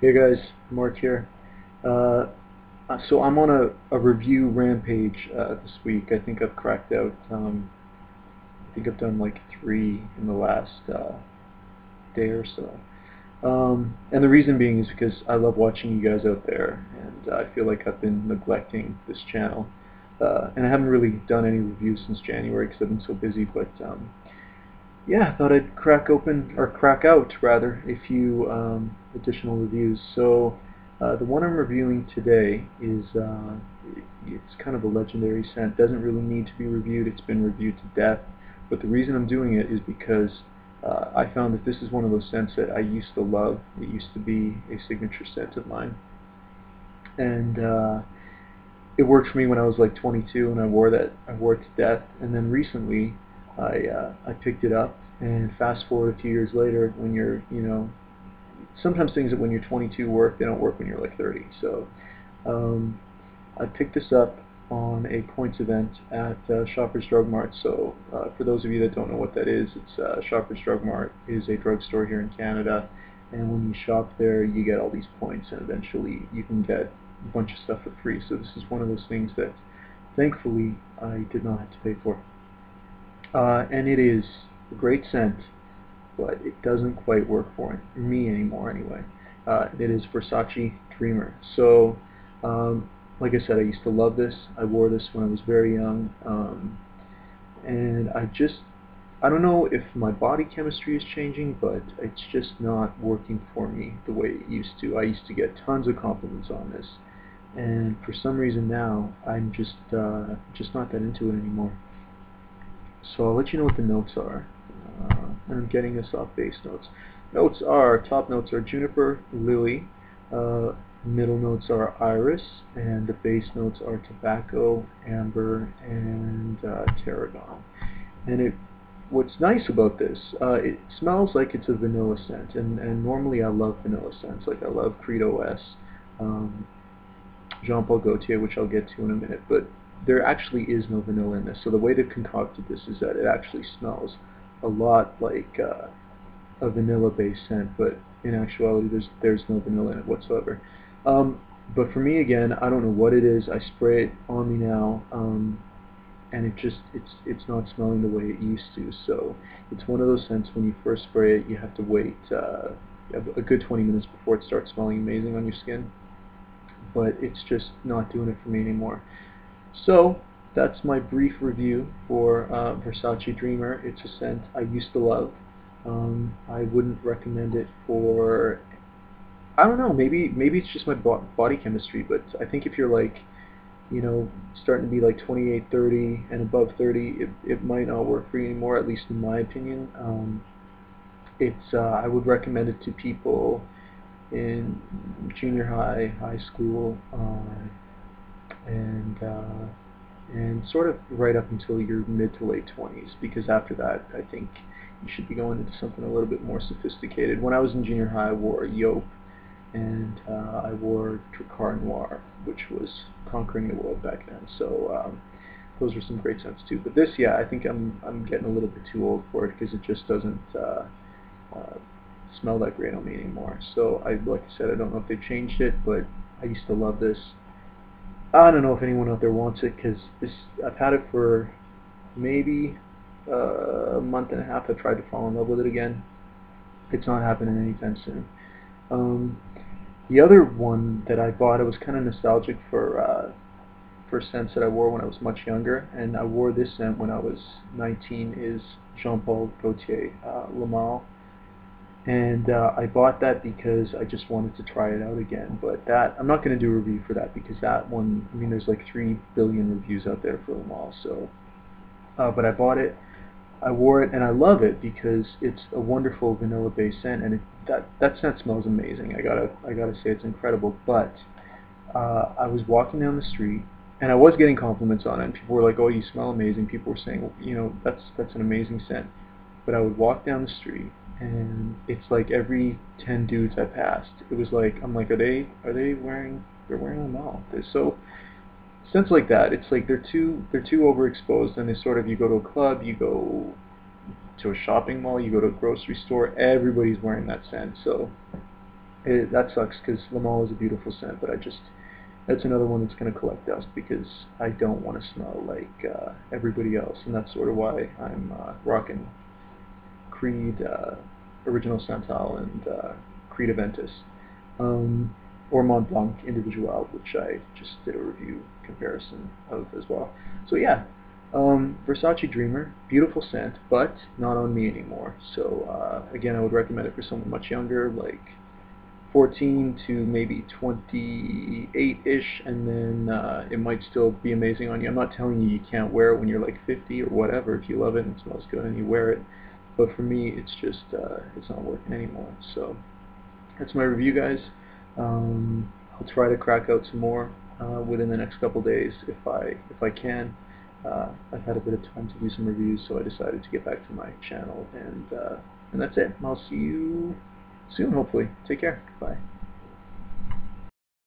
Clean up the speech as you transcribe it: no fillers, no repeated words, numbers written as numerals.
Hey guys, Mark here. Uh, so I'm on a review rampage this week. I think I've cracked out. I think I've done like three in the last day or so. And the reason being is because I love watching you guys out there, and I feel like I've been neglecting this channel. And I haven't really done any reviews since January because I've been so busy. But yeah, I thought I'd crack out rather, a few additional reviews. So the one I'm reviewing today is it's kind of a legendary scent. Doesn't really need to be reviewed. It's been reviewed to death. But the reason I'm doing it is because I found that this is one of those scents that I used to love. It used to be a signature scent of mine, and it worked for me when I was like 22, and I wore it to death. And then recently, I picked it up, and fast forward a few years later, when you're, sometimes things that when you're 22 work, they don't work when you're like 30. So I picked this up on a points event at Shoppers Drug Mart. So for those of you that don't know what that is, it's Shoppers Drug Mart is a drugstore here in Canada, and when you shop there, you get all these points, and eventually you can get a bunch of stuff for free. So this is one of those things that thankfully I did not have to pay for. And it is a great scent, but it doesn't quite work for me anymore anyway. It is Versace Dreamer. So like I said, I used to love this. I wore this when I was very young, and I don't know if my body chemistry is changing, but it's just not working for me the way it used to. I used to get tons of compliments on this, and for some reason now I'm just not that into it anymore. So I'll let you know what the notes are. And I'm getting this off base notes. Top notes are juniper, lily, middle notes are iris, and the base notes are tobacco, amber, and tarragon. And what's nice about this, it smells like it's a vanilla scent, and normally I love vanilla scents. Like I love Credo S, Jean Paul Gaultier, which I'll get to in a minute, but there actually is no vanilla in this. So the way they've concocted this is that it actually smells a lot like a vanilla-based scent, but in actuality, there's no vanilla in it whatsoever. But for me, again, I don't know what it is. I spray it on me now, and it's not smelling the way it used to. So it's one of those scents when you first spray it, you have to wait a good 20 minutes before it starts smelling amazing on your skin. But it's just not doing it for me anymore. So that's my brief review for Versace Dreamer. It's a scent I used to love. I wouldn't recommend it for, I don't know, maybe it's just my body chemistry, but I think if you're like, starting to be like 28, 30 and above 30, it might not work for you anymore, at least in my opinion. I would recommend it to people in junior high, high school, and sort of right up until your mid to late 20s, because after that I think you should be going into something a little bit more sophisticated. When I was in junior high, I wore Yope, and I wore Dracar Noir, which was conquering the world back then. So those were some great scents too. But this, yeah, I think I'm getting a little bit too old for it, because it just doesn't smell that great on me anymore. So like I said, I don't know if they changed it, but I used to love this. I don't know if anyone out there wants it, because I've had it for maybe a month and a half. I tried to fall in love with it again. It's not happening anytime soon. The other one that I bought, I was kind of nostalgic for scents that I wore when I was much younger, and I wore this scent when I was 19, is Jean Paul Gaultier Le Male. And I bought that because I just wanted to try it out again. But I'm not going to do a review for that, because that one, I mean, there's like 3 billion reviews out there for Le Male. So, but I bought it, I wore it, and I love it because it's a wonderful vanilla-based scent, and that scent smells amazing. I gotta say it's incredible. But I was walking down the street, and I was getting compliments on it. And people were like, "Oh, you smell amazing." People were saying, that's an amazing scent." But I would walk down the street, and it's like every 10 dudes I passed, it was like, I'm like, they're wearing them all. They're so, scents like that, it's like they're too overexposed, and they sort of, you go to a club, you go to a shopping mall, you go to a grocery store, everybody's wearing that scent. So That sucks because Le Male is a beautiful scent, but that's another one that's going to collect dust because I don't want to smell like everybody else, and that's sort of why I'm rocking Creed Original Santal and Creed Aventus, or Mont Blanc Individual, which I just did a review comparison of as well. So yeah, Versace Dreamer, beautiful scent, but not on me anymore. So again, I would recommend it for someone much younger, like 14 to maybe 28-ish, and then it might still be amazing on you. I'm not telling you can't wear it when you're like 50 or whatever. If you love it and it smells good and you wear it, but for me, it's just it's not working anymore. So that's my review, guys. I'll try to crack out some more within the next couple days if I can. I've had a bit of time to do some reviews, so I decided to get back to my channel, and that's it. I'll see you soon, hopefully. Take care. Bye.